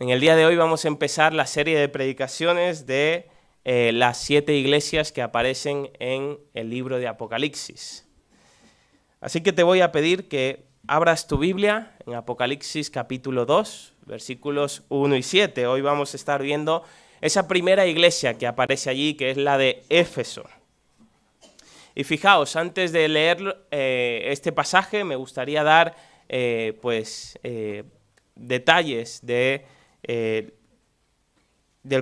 En el día de hoy vamos a empezar la serie de predicaciones de las 7 iglesias que aparecen en el libro de Apocalipsis. Así que te voy a pedir que abras tu Biblia en Apocalipsis capítulo 2, versículos 1 y 7. Hoy vamos a estar viendo esa primera iglesia que aparece allí, que es la de Éfeso. Y fijaos, antes de leer este pasaje, me gustaría dar detalles del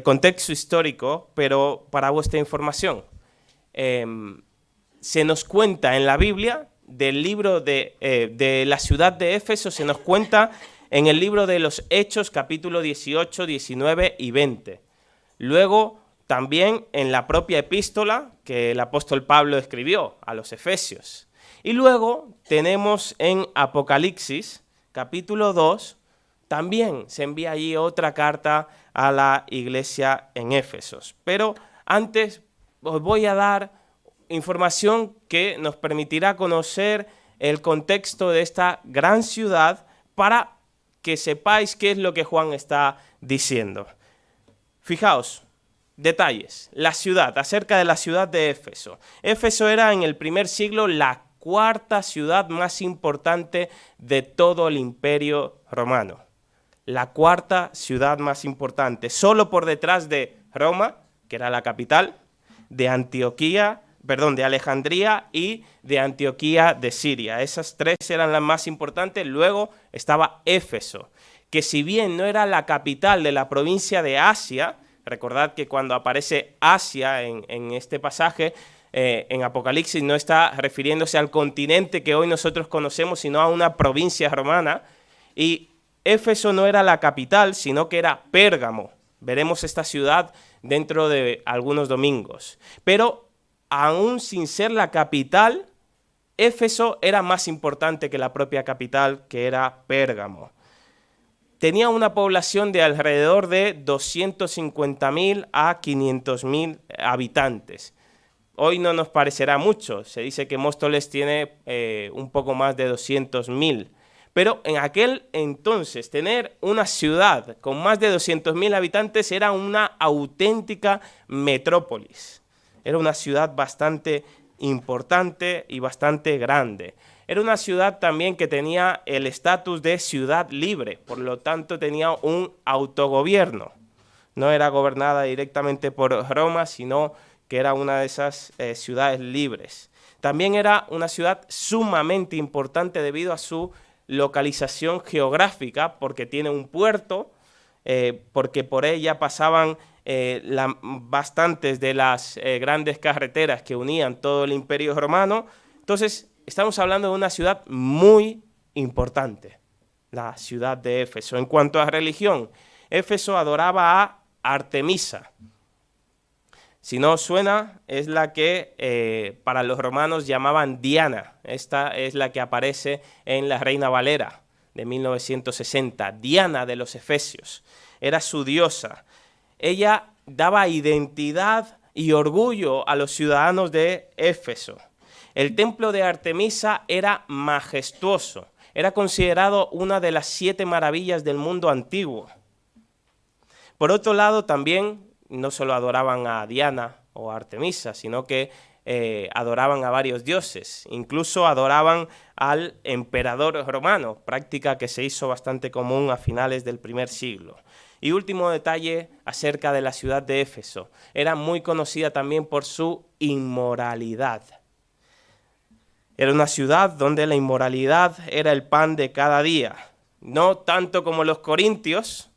contexto histórico, pero para vuestra información. Se nos cuenta en la Biblia del libro de la ciudad de Éfeso, se nos cuenta en el libro de los Hechos, capítulo 18, 19 y 20. Luego, también en la propia epístola que el apóstol Pablo escribió a los Efesios. Y luego tenemos en Apocalipsis, capítulo 2, también se envía allí otra carta a la iglesia en Éfesos. Pero antes os voy a dar información que nos permitirá conocer el contexto de esta gran ciudad para que sepáis qué es lo que Juan está diciendo. Fijaos, detalles. La ciudad, acerca de la ciudad de Éfeso. Éfeso era en el primer siglo la cuarta ciudad más importante de todo el Imperio Romano. La cuarta ciudad más importante, solo por detrás de Roma, que era la capital, de Alejandría y de Antioquía de Siria. Esas tres eran las más importantes. Luego estaba Éfeso, que si bien no era la capital de la provincia de Asia, recordad que cuando aparece Asia en este pasaje, en Apocalipsis, no está refiriéndose al continente que hoy nosotros conocemos, sino a una provincia romana. Y Éfeso no era la capital, sino que era Pérgamo. Veremos esta ciudad dentro de algunos domingos. Pero aún sin ser la capital, Éfeso era más importante que la propia capital, que era Pérgamo. Tenía una población de alrededor de 250.000 a 500.000 habitantes. Hoy no nos parecerá mucho, se dice que Móstoles tiene un poco más de 200.000. Pero en aquel entonces tener una ciudad con más de 200.000 habitantes era una auténtica metrópolis. Era una ciudad bastante importante y bastante grande. Era una ciudad también que tenía el estatus de ciudad libre, por lo tanto tenía un autogobierno. No era gobernada directamente por Roma, sino que era una de esas ciudades libres. También era una ciudad sumamente importante debido a su localización geográfica, porque tiene un puerto, porque por ella pasaban bastantes de las grandes carreteras que unían todo el Imperio Romano. Entonces, estamos hablando de una ciudad muy importante, la ciudad de Éfeso. En cuanto a religión, Éfeso adoraba a Artemisa. Si no os suena, es la que para los romanos llamaban Diana. Esta es la que aparece en La Reina Valera de 1960. Diana de los Efesios. Era su diosa. Ella daba identidad y orgullo a los ciudadanos de Éfeso. El templo de Artemisa era majestuoso. Era considerado una de las 7 maravillas del mundo antiguo. Por otro lado, también no solo adoraban a Diana o a Artemisa, sino que adoraban a varios dioses. Incluso adoraban al emperador romano, práctica que se hizo bastante común a finales del primer siglo. Y último detalle acerca de la ciudad de Éfeso. Era muy conocida también por su inmoralidad. Era una ciudad donde la inmoralidad era el pan de cada día. No tanto como los corintios,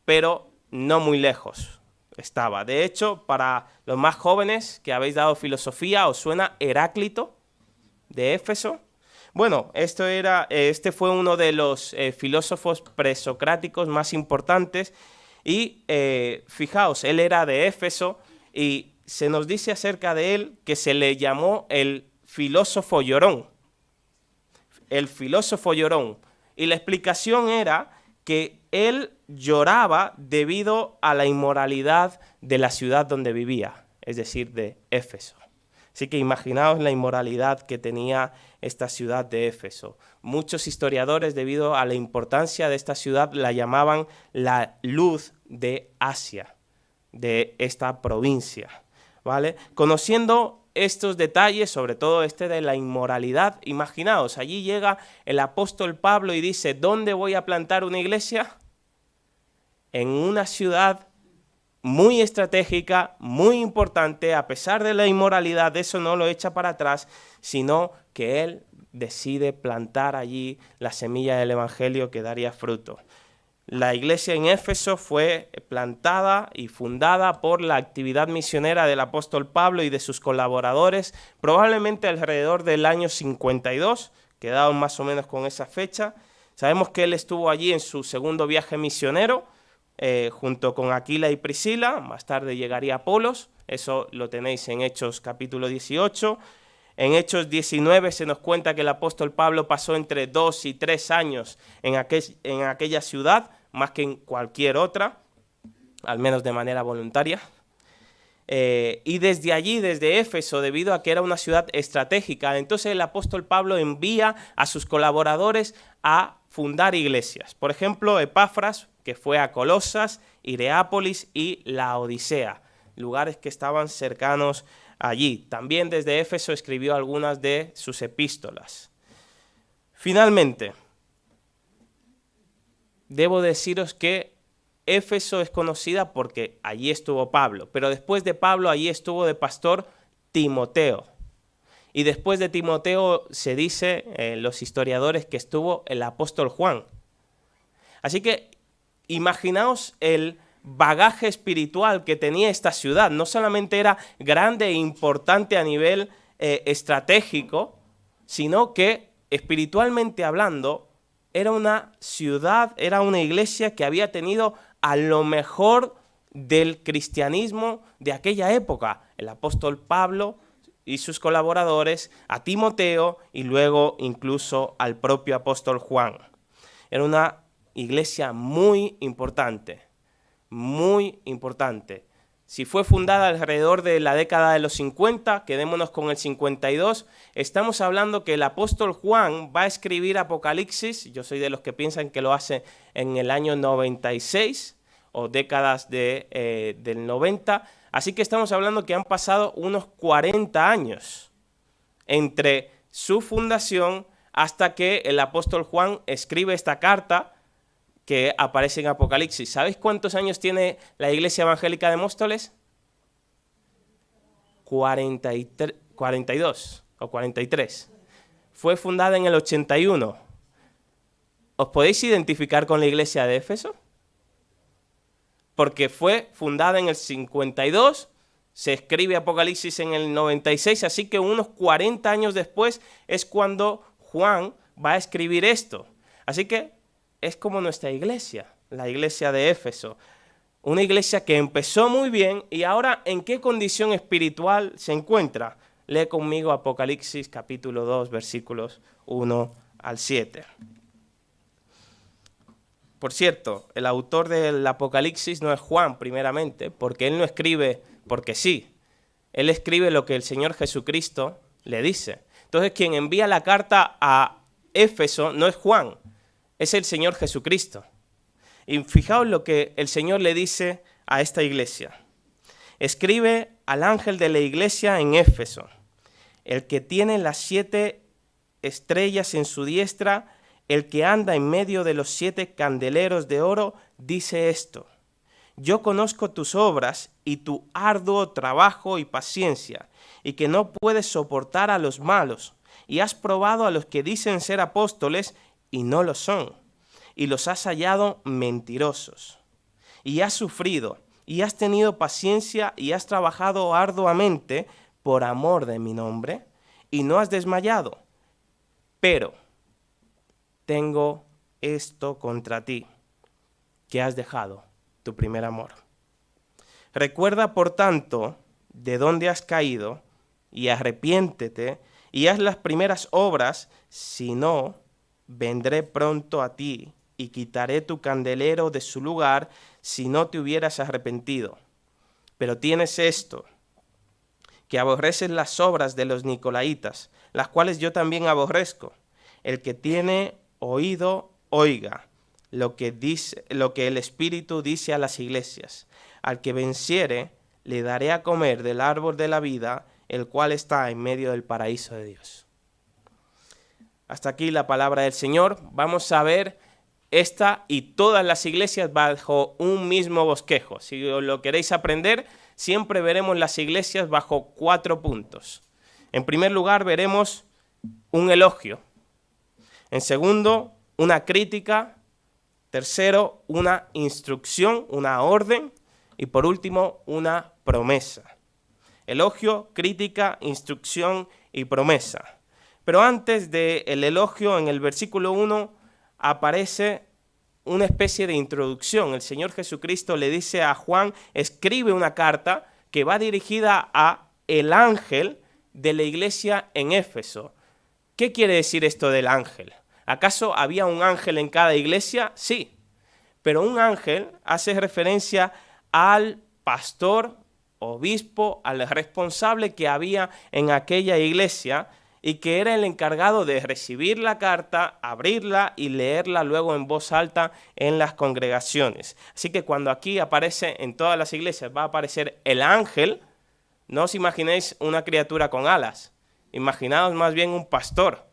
pero no muy lejos estaba. De hecho, para los más jóvenes que habéis dado filosofía, ¿os suena Heráclito de Éfeso? Bueno, este fue uno de los filósofos presocráticos más importantes y fijaos, él era de Éfeso y se nos dice acerca de él que se le llamó el filósofo llorón. El filósofo llorón. Y la explicación era que él lloraba debido a la inmoralidad de la ciudad donde vivía, es decir, de Éfeso. Así que imaginaos la inmoralidad que tenía esta ciudad de Éfeso. Muchos historiadores, debido a la importancia de esta ciudad, la llamaban la luz de Asia, de esta provincia, ¿vale? Conociendo estos detalles, sobre todo este de la inmoralidad, imaginaos, allí llega el apóstol Pablo y dice, ¿dónde voy a plantar una iglesia? En una ciudad muy estratégica, muy importante, a pesar de la inmoralidad, eso no lo echa para atrás, sino que él decide plantar allí la semilla del evangelio que daría fruto. La iglesia en Éfeso fue plantada y fundada por la actividad misionera del apóstol Pablo y de sus colaboradores, probablemente alrededor del año 52, quedaron más o menos con esa fecha. Sabemos que él estuvo allí en su segundo viaje misionero, junto con Aquila y Priscila. Más tarde llegaría Apolos, eso lo tenéis en Hechos capítulo 18. En Hechos 19 se nos cuenta que el apóstol Pablo pasó entre 2 y 3 años en aquella ciudad, más que en cualquier otra, al menos de manera voluntaria. Y desde allí, desde Éfeso, debido a que era una ciudad estratégica, entonces el apóstol Pablo envía a sus colaboradores a fundar iglesias. Por ejemplo, Epafras, que fue a Colosas, Hierapolis y Laodicea, lugares que estaban cercanos allí. También desde Éfeso escribió algunas de sus epístolas. Finalmente, debo deciros que Éfeso es conocida porque allí estuvo Pablo, pero después de Pablo allí estuvo de pastor Timoteo. Y después de Timoteo se dice, los historiadores, que estuvo el apóstol Juan. Así que imaginaos el bagaje espiritual que tenía esta ciudad. No solamente era grande e importante a nivel estratégico, sino que espiritualmente hablando era una ciudad, era una iglesia que había tenido a lo mejor del cristianismo de aquella época. El apóstol Pablo y sus colaboradores, a Timoteo y luego incluso al propio apóstol Juan. Era una iglesia muy importante, muy importante. Si fue fundada alrededor de la década de los 50, quedémonos con el 52, estamos hablando que el apóstol Juan va a escribir Apocalipsis. Yo soy de los que piensan que lo hace en el año 96 o décadas del 90, así que estamos hablando que han pasado unos 40 años entre su fundación hasta que el apóstol Juan escribe esta carta que aparece en Apocalipsis. ¿Sabéis cuántos años tiene la Iglesia Evangélica de Móstoles? 42 o 43. Fue fundada en el 81. ¿Os podéis identificar con la Iglesia de Éfeso? Porque fue fundada en el 52, se escribe Apocalipsis en el 96, así que unos 40 años después es cuando Juan va a escribir esto. Así que es como nuestra iglesia, la iglesia de Éfeso. Una iglesia que empezó muy bien y ahora ¿en qué condición espiritual se encuentra? Lee conmigo Apocalipsis capítulo 2, versículos 1 al 7. Por cierto, el autor del Apocalipsis no es Juan primeramente, porque él no escribe porque sí. Él escribe lo que el Señor Jesucristo le dice. Entonces quien envía la carta a Éfeso no es Juan, es el Señor Jesucristo. Y fijaos lo que el Señor le dice a esta iglesia. Escribe al ángel de la iglesia en Éfeso, el que tiene las 7 estrellas en su diestra, el que anda en medio de los 7 candeleros de oro, dice esto: yo conozco tus obras y tu arduo trabajo y paciencia, y que no puedes soportar a los malos, y has probado a los que dicen ser apóstoles y no lo son, y los has hallado mentirosos. Y has sufrido, y has tenido paciencia, y has trabajado arduamente por amor de mi nombre, y no has desmayado. Pero tengo esto contra ti, que has dejado tu primer amor. Recuerda, por tanto, de dónde has caído, y arrepiéntete, y haz las primeras obras, si no, vendré pronto a ti y quitaré tu candelero de su lugar si no te hubieras arrepentido. Pero tienes esto, que aborreces las obras de los nicolaitas, las cuales yo también aborrezco. El que tiene oído, oiga lo que el Espíritu dice a las iglesias. Al que venciere, le daré a comer del árbol de la vida, el cual está en medio del paraíso de Dios. Hasta aquí la palabra del Señor. Vamos a ver esta y todas las iglesias bajo un mismo bosquejo. Si lo queréis aprender, siempre veremos las iglesias bajo 4 puntos. En primer lugar, veremos un elogio. En segundo, una crítica. Tercero, una instrucción, una orden. Y por último, una promesa. Elogio, crítica, instrucción y promesa. Pero antes del elogio, en el versículo 1, aparece una especie de introducción. El Señor Jesucristo le dice a Juan, escribe una carta que va dirigida a el ángel de la iglesia en Éfeso. ¿Qué quiere decir esto del ángel? ¿Acaso había un ángel en cada iglesia? Sí, pero un ángel hace referencia al pastor, obispo, al responsable que había en aquella iglesia y que era el encargado de recibir la carta, abrirla y leerla luego en voz alta en las congregaciones. Así que cuando aquí aparece en todas las iglesias va a aparecer el ángel, no os imaginéis una criatura con alas, imaginaos más bien un pastor.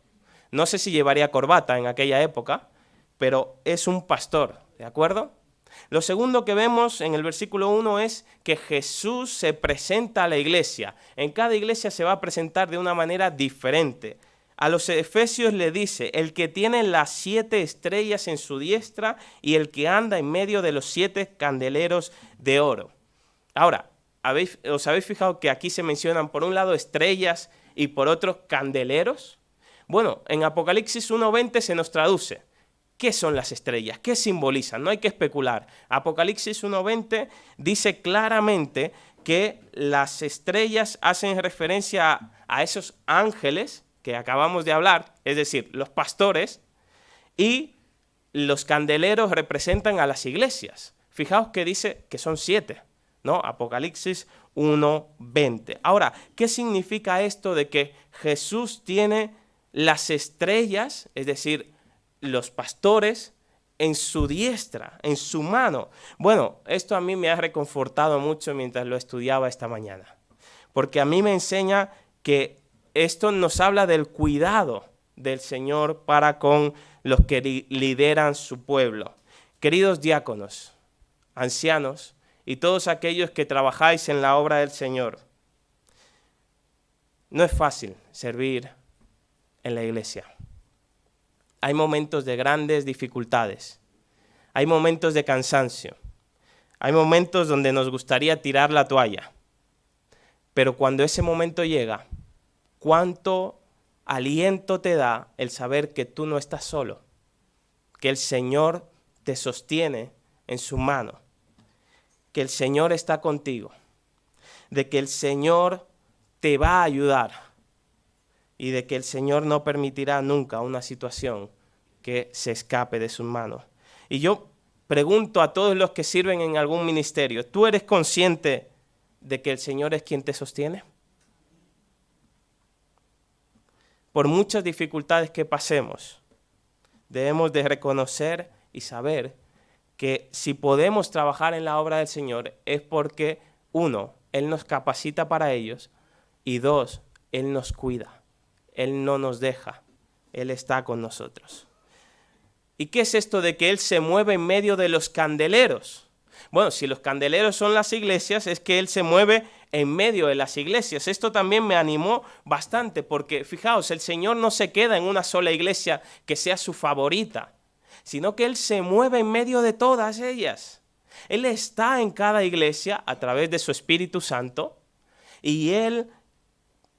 No sé si llevaría corbata en aquella época, pero es un pastor, ¿de acuerdo? Lo segundo que vemos en el versículo 1 es que Jesús se presenta a la iglesia. En cada iglesia se va a presentar de una manera diferente. A los efesios le dice, el que tiene las 7 estrellas en su diestra y el que anda en medio de los 7 candeleros de oro. Ahora, ¿os habéis fijado que aquí se mencionan por un lado estrellas y por otro candeleros? Bueno, en Apocalipsis 1:20 se nos traduce. ¿Qué son las estrellas? ¿Qué simbolizan? No hay que especular. Apocalipsis 1:20 dice claramente que las estrellas hacen referencia a esos ángeles que acabamos de hablar, es decir, los pastores, y los candeleros representan a las iglesias. Fijaos que dice que son 7, ¿no? Apocalipsis 1:20. Ahora, ¿qué significa esto de que Jesús tiene las estrellas, es decir, los pastores, en su diestra, en su mano? Bueno, esto a mí me ha reconfortado mucho mientras lo estudiaba esta mañana, porque a mí me enseña que esto nos habla del cuidado del Señor para con los que lideran su pueblo. Queridos diáconos, ancianos y todos aquellos que trabajáis en la obra del Señor, no es fácil servir en la iglesia. Hay momentos de grandes dificultades, hay momentos de cansancio, hay momentos donde nos gustaría tirar la toalla, pero cuando ese momento llega, cuánto aliento te da el saber que tú no estás solo, que el Señor te sostiene en su mano, que el Señor está contigo, de que el Señor te va a ayudar, y de que el Señor no permitirá nunca una situación que se escape de sus manos. Y yo pregunto a todos los que sirven en algún ministerio, ¿tú eres consciente de que el Señor es quien te sostiene? Por muchas dificultades que pasemos, debemos de reconocer y saber que si podemos trabajar en la obra del Señor es porque, 1, Él nos capacita para ellos, y 2, Él nos cuida. Él no nos deja, Él está con nosotros. ¿Y qué es esto de que Él se mueve en medio de los candeleros? Bueno, si los candeleros son las iglesias, es que Él se mueve en medio de las iglesias. Esto también me animó bastante, porque fijaos, el Señor no se queda en una sola iglesia que sea su favorita, sino que Él se mueve en medio de todas ellas. Él está en cada iglesia a través de su Espíritu Santo, y Él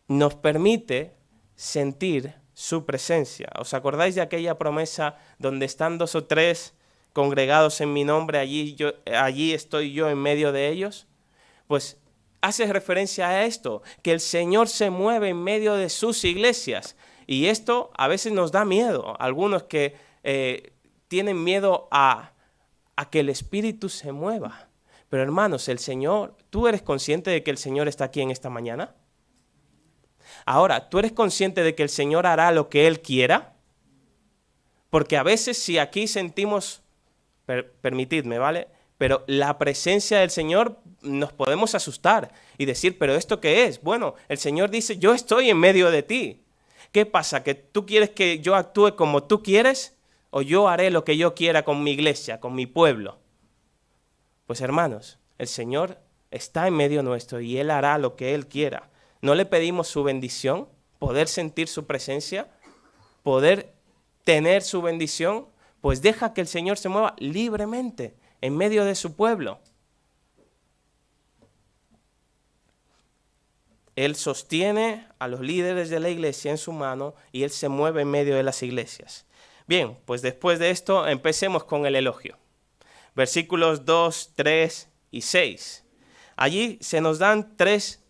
nos permite sentir su presencia. ¿Os acordáis de aquella promesa donde están 2 o 3 congregados en mi nombre, allí estoy yo en medio de ellos? Pues hace referencia a esto, que el Señor se mueve en medio de sus iglesias, y esto a veces nos da miedo. Algunos que tienen miedo a que el Espíritu se mueva. Pero hermanos, el Señor, ¿tú eres consciente de que el Señor está aquí en esta mañana? Ahora, ¿tú eres consciente de que el Señor hará lo que Él quiera? Porque a veces si aquí sentimos, permitidme, ¿vale? Pero la presencia del Señor nos podemos asustar y decir, ¿pero esto qué es? Bueno, el Señor dice, yo estoy en medio de ti. ¿Qué pasa? ¿Que tú quieres que yo actúe como tú quieres? ¿O yo haré lo que yo quiera con mi iglesia, con mi pueblo? Pues hermanos, el Señor está en medio nuestro y Él hará lo que Él quiera. ¿No le pedimos su bendición? ¿Poder sentir su presencia? ¿Poder tener su bendición? Pues deja que el Señor se mueva libremente en medio de su pueblo. Él sostiene a los líderes de la iglesia en su mano y Él se mueve en medio de las iglesias. Bien, pues después de esto empecemos con el elogio. Versículos 2, 3 y 6. Allí se nos dan 3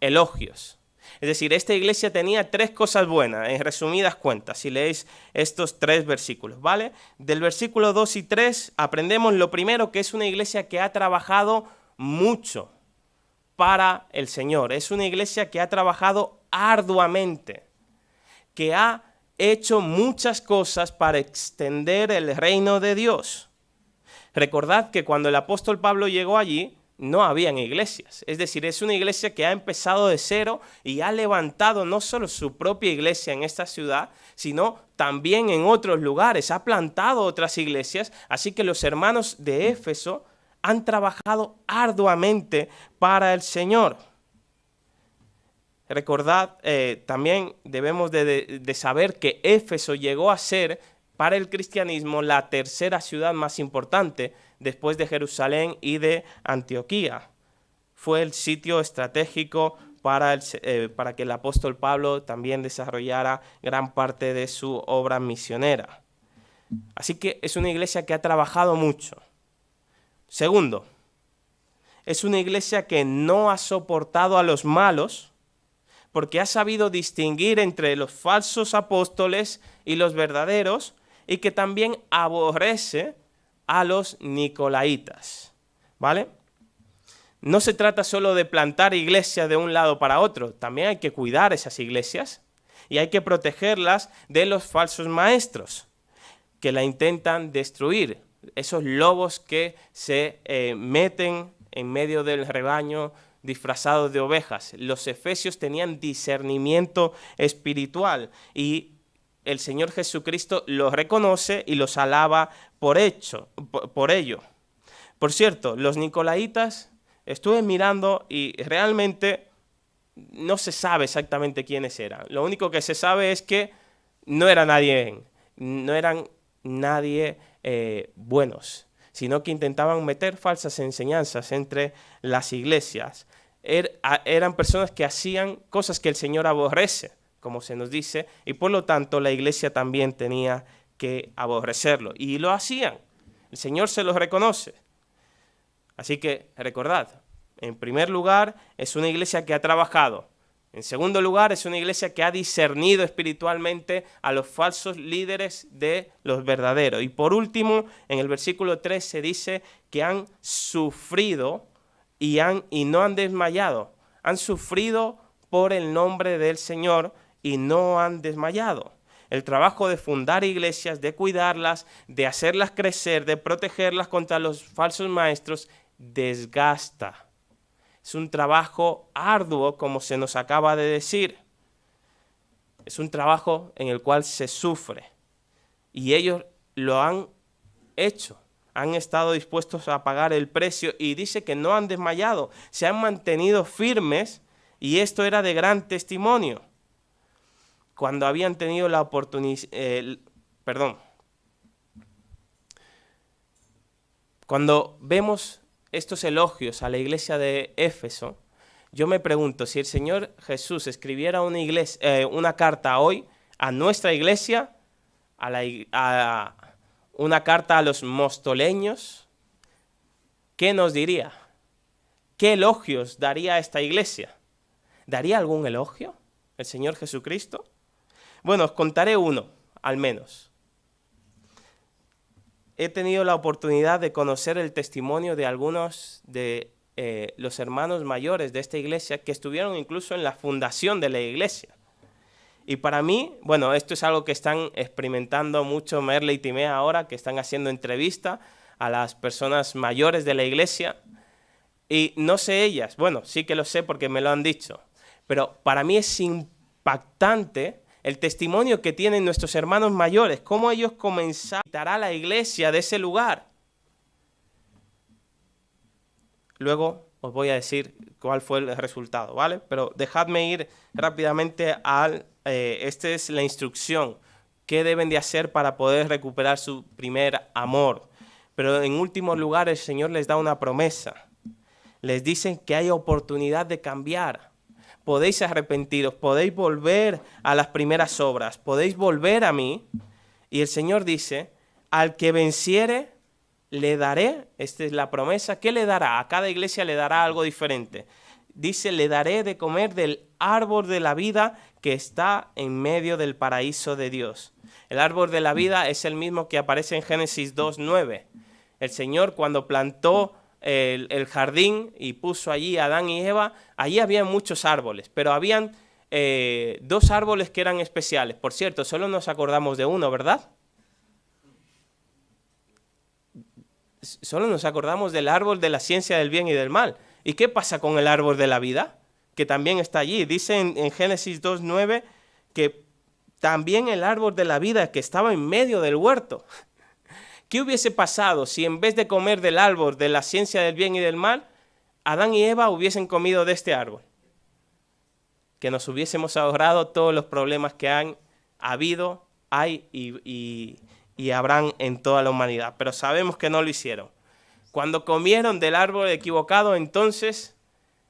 elogios. Es decir, esta iglesia tenía 3 cosas buenas, en resumidas cuentas, si leéis estos 3 versículos, ¿vale? Del versículo 2 y 3 aprendemos lo primero, que es una iglesia que ha trabajado mucho para el Señor. Es una iglesia que ha trabajado arduamente, que ha hecho muchas cosas para extender el reino de Dios. Recordad que cuando el apóstol Pablo llegó allí, no habían iglesias. Es decir, es una iglesia que ha empezado de cero y ha levantado no solo su propia iglesia en esta ciudad, sino también en otros lugares. Ha plantado otras iglesias, así que los hermanos de Éfeso han trabajado arduamente para el Señor. Recordad, también debemos de saber que Éfeso llegó a ser para el cristianismo la tercera ciudad más importante después de Jerusalén y de Antioquía. Fue el sitio estratégico para que el apóstol Pablo también desarrollara gran parte de su obra misionera. Así que es una iglesia que ha trabajado mucho. Segundo, es una iglesia que no ha soportado a los malos, porque ha sabido distinguir entre los falsos apóstoles y los verdaderos, y que también aborrece a los nicolaitas, ¿vale? No se trata solo de plantar iglesias de un lado para otro, también hay que cuidar esas iglesias y hay que protegerlas de los falsos maestros que la intentan destruir, esos lobos que se meten en medio del rebaño disfrazados de ovejas. Los efesios tenían discernimiento espiritual y el Señor Jesucristo los reconoce y los alaba por ello. Por cierto, los nicolaitas, estuve mirando y realmente no se sabe exactamente quiénes eran. Lo único que se sabe es que no eran nadie buenos, sino que intentaban meter falsas enseñanzas entre las iglesias. Eran personas que hacían cosas que el Señor aborrece, como se nos dice, y por lo tanto la iglesia también tenía que aborrecerlo. Y lo hacían. El Señor se los reconoce. Así que recordad, en primer lugar, es una iglesia que ha trabajado. En segundo lugar, es una iglesia que ha discernido espiritualmente a los falsos líderes de los verdaderos. Y por último, en el versículo 3 se dice que han sufrido y no han desmayado. Han sufrido por el nombre del Señor y no han desmayado. El trabajo de fundar iglesias, de cuidarlas, de hacerlas crecer, de protegerlas contra los falsos maestros, desgasta. Es un trabajo arduo, como se nos acaba de decir. Es un trabajo en el cual se sufre. Y ellos lo han hecho. Han estado dispuestos a pagar el precio y dice que no han desmayado. Se han mantenido firmes y esto era de gran testimonio. Cuando habían tenido la oportunidad, cuando vemos estos elogios a la iglesia de Éfeso, yo me pregunto, si el Señor Jesús escribiera una carta hoy a nuestra iglesia, una carta a los mostoleños, ¿qué nos diría? ¿Qué elogios daría a esta iglesia? ¿Daría algún elogio el Señor Jesucristo? Bueno, os contaré uno, al menos. He tenido la oportunidad de conocer el testimonio de algunos de los hermanos mayores de esta iglesia que estuvieron incluso en la fundación de la iglesia. Y para mí, bueno, esto es algo que están experimentando mucho Merle y Timea ahora, que están haciendo entrevista a las personas mayores de la iglesia. Y no sé ellas, bueno, sí que lo sé porque me lo han dicho, pero para mí es impactante el testimonio que tienen nuestros hermanos mayores, cómo ellos comenzaron a quitar a la iglesia de ese lugar. Luego os voy a decir cuál fue el resultado, ¿vale? Pero dejadme ir rápidamente al... esta es la instrucción. ¿Qué deben de hacer para poder recuperar su primer amor? Pero en último lugar, el Señor les da una promesa. Les dicen que hay oportunidad de cambiar. Podéis arrepentiros, podéis volver a las primeras obras, podéis volver a mí. Y el Señor dice, al que venciere, le daré, esta es la promesa, ¿qué le dará? A cada iglesia le dará algo diferente. Dice, le daré de comer del árbol de la vida que está en medio del paraíso de Dios. El árbol de la vida es el mismo que aparece en Génesis 2:9. El Señor cuando plantó el jardín y puso allí a Adán y Eva, allí había muchos árboles, pero habían dos árboles que eran especiales. Por cierto, solo nos acordamos de uno, ¿verdad? Solo nos acordamos del árbol de la ciencia del bien y del mal. ¿Y qué pasa con el árbol de la vida? Que también está allí. Dice en Génesis 2:9 que también el árbol de la vida que estaba en medio del huerto. ¿Qué hubiese pasado si en vez de comer del árbol de la ciencia del bien y del mal, Adán y Eva hubiesen comido de este árbol? Que nos hubiésemos ahorrado todos los problemas que han habido, hay y habrán en toda la humanidad. Pero sabemos que no lo hicieron. Cuando comieron del árbol equivocado, entonces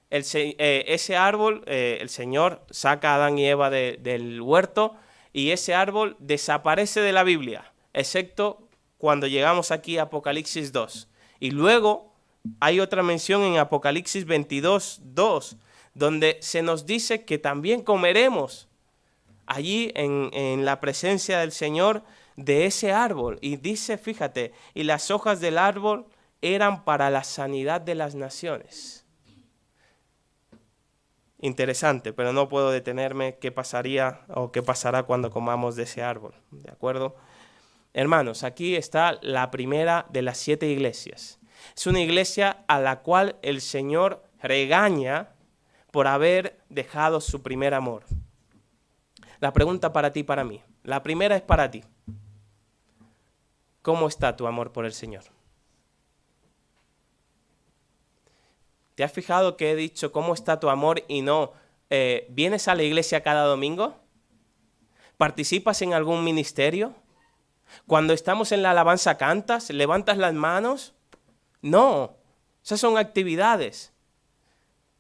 ese árbol, el Señor saca a Adán y Eva del huerto y ese árbol desaparece de la Biblia, excepto cuando llegamos aquí a Apocalipsis 2. Y luego hay otra mención en Apocalipsis 22:2, donde se nos dice que también comeremos allí en la presencia del Señor de ese árbol. Y dice, fíjate, y las hojas del árbol eran para la sanidad de las naciones. Interesante, pero no puedo detenerme qué pasaría o qué pasará cuando comamos de ese árbol, ¿de acuerdo? Hermanos, aquí está la primera de las 7 iglesias. Es una iglesia a la cual el Señor regaña por haber dejado su primer amor. La pregunta para ti y para mí. La primera es para ti. ¿Cómo está tu amor por el Señor? ¿Te has fijado que he dicho cómo está tu amor y no vienes a la iglesia cada domingo? ¿Participas en algún ministerio? Cuando estamos en la alabanza, ¿cantas? ¿Levantas las manos? No, esas son actividades.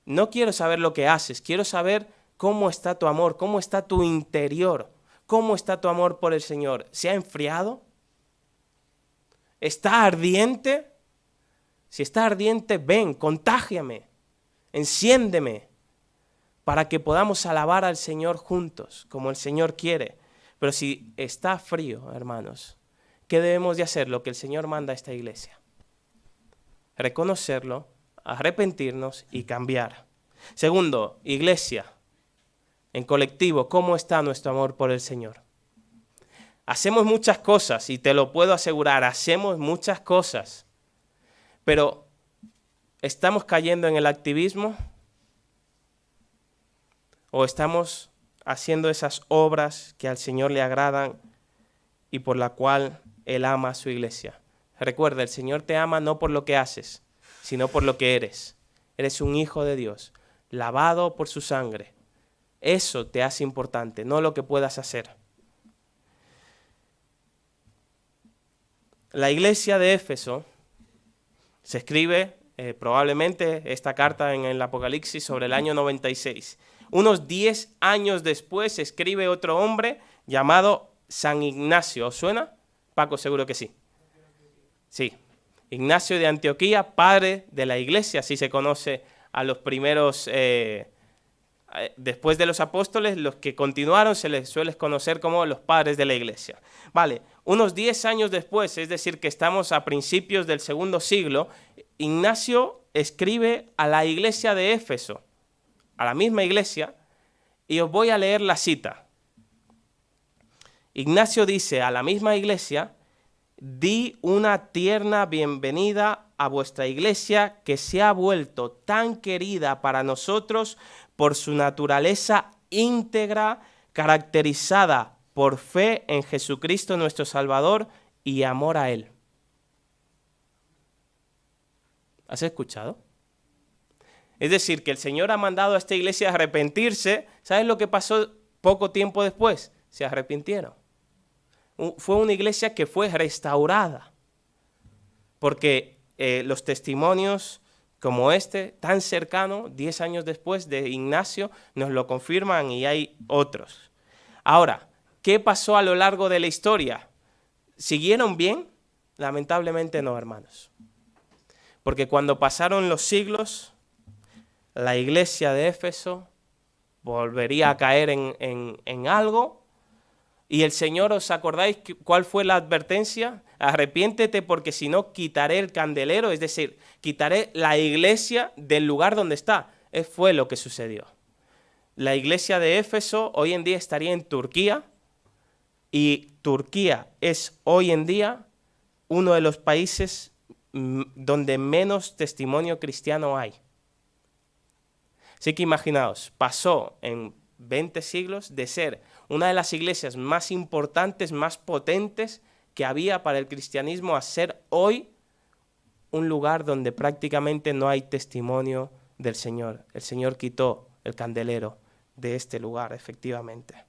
No quiero saber lo que haces, quiero saber cómo está tu amor, cómo está tu interior, cómo está tu amor por el Señor. ¿Se ha enfriado? ¿Está ardiente? Si está ardiente, ven, contágiame, enciéndeme, para que podamos alabar al Señor juntos, como el Señor quiere. Pero si está frío, hermanos, ¿qué debemos de hacer? Lo que el Señor manda a esta iglesia. Reconocerlo, arrepentirnos y cambiar. Segundo, iglesia, en colectivo, ¿cómo está nuestro amor por el Señor? Hacemos muchas cosas, y te lo puedo asegurar, hacemos muchas cosas. Pero, ¿estamos cayendo en el activismo? ¿O estamos haciendo esas obras que al Señor le agradan y por la cual Él ama a su iglesia? Recuerda, el Señor te ama no por lo que haces, sino por lo que eres. Eres un hijo de Dios, lavado por su sangre. Eso te hace importante, no lo que puedas hacer. La iglesia de Éfeso se escribe probablemente esta carta en el Apocalipsis sobre el año 96. Unos 10 años después se escribe otro hombre llamado San Ignacio. ¿Os suena? Paco, seguro que sí. Sí, Ignacio de Antioquía, padre de la iglesia, así se conoce a los primeros, después de los apóstoles, los que continuaron se les suele conocer como los padres de la iglesia. Vale, unos 10 años después, es decir, que estamos a principios del segundo siglo, Ignacio escribe a la iglesia de Éfeso, a la misma iglesia, y os voy a leer la cita. Ignacio dice a la misma iglesia: di una tierna bienvenida a vuestra iglesia que se ha vuelto tan querida para nosotros por su naturaleza íntegra, caracterizada por fe en Jesucristo nuestro Salvador y amor a Él. ¿Has escuchado? Es decir, que el Señor ha mandado a esta iglesia a arrepentirse. ¿Sabes lo que pasó poco tiempo después? Se arrepintieron. Fue una iglesia que fue restaurada. Porque los testimonios como este, tan cercano, 10 años después de Ignacio, nos lo confirman y hay otros. Ahora, ¿qué pasó a lo largo de la historia? ¿Siguieron bien? Lamentablemente no, hermanos. Porque cuando pasaron los siglos, la iglesia de Éfeso volvería a caer en algo. Y el Señor, ¿os acordáis cuál fue la advertencia? Arrepiéntete porque si no quitaré el candelero, es decir, quitaré la iglesia del lugar donde está. Fue lo que sucedió. La iglesia de Éfeso hoy en día estaría en Turquía y Turquía es hoy en día uno de los países donde menos testimonio cristiano hay. Así que imaginaos, pasó en 20 siglos de ser una de las iglesias más importantes, más potentes que había para el cristianismo a ser hoy un lugar donde prácticamente no hay testimonio del Señor. El Señor quitó el candelero de este lugar, efectivamente.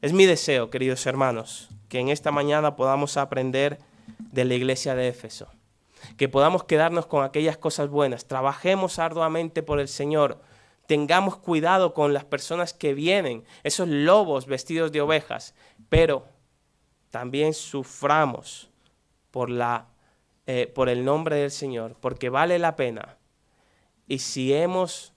Es mi deseo, queridos hermanos, que en esta mañana podamos aprender de la iglesia de Éfeso, que podamos quedarnos con aquellas cosas buenas, trabajemos arduamente por el Señor, tengamos cuidado con las personas que vienen, esos lobos vestidos de ovejas, pero también suframos por el nombre del Señor, porque vale la pena. Y si hemos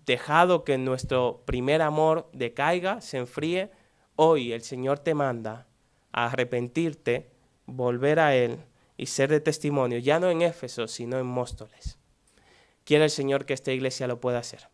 dejado que nuestro primer amor decaiga, se enfríe, hoy el Señor te manda a arrepentirte, volver a Él y ser de testimonio, ya no en Éfeso, sino en Móstoles. Quiere el Señor que esta iglesia lo pueda hacer.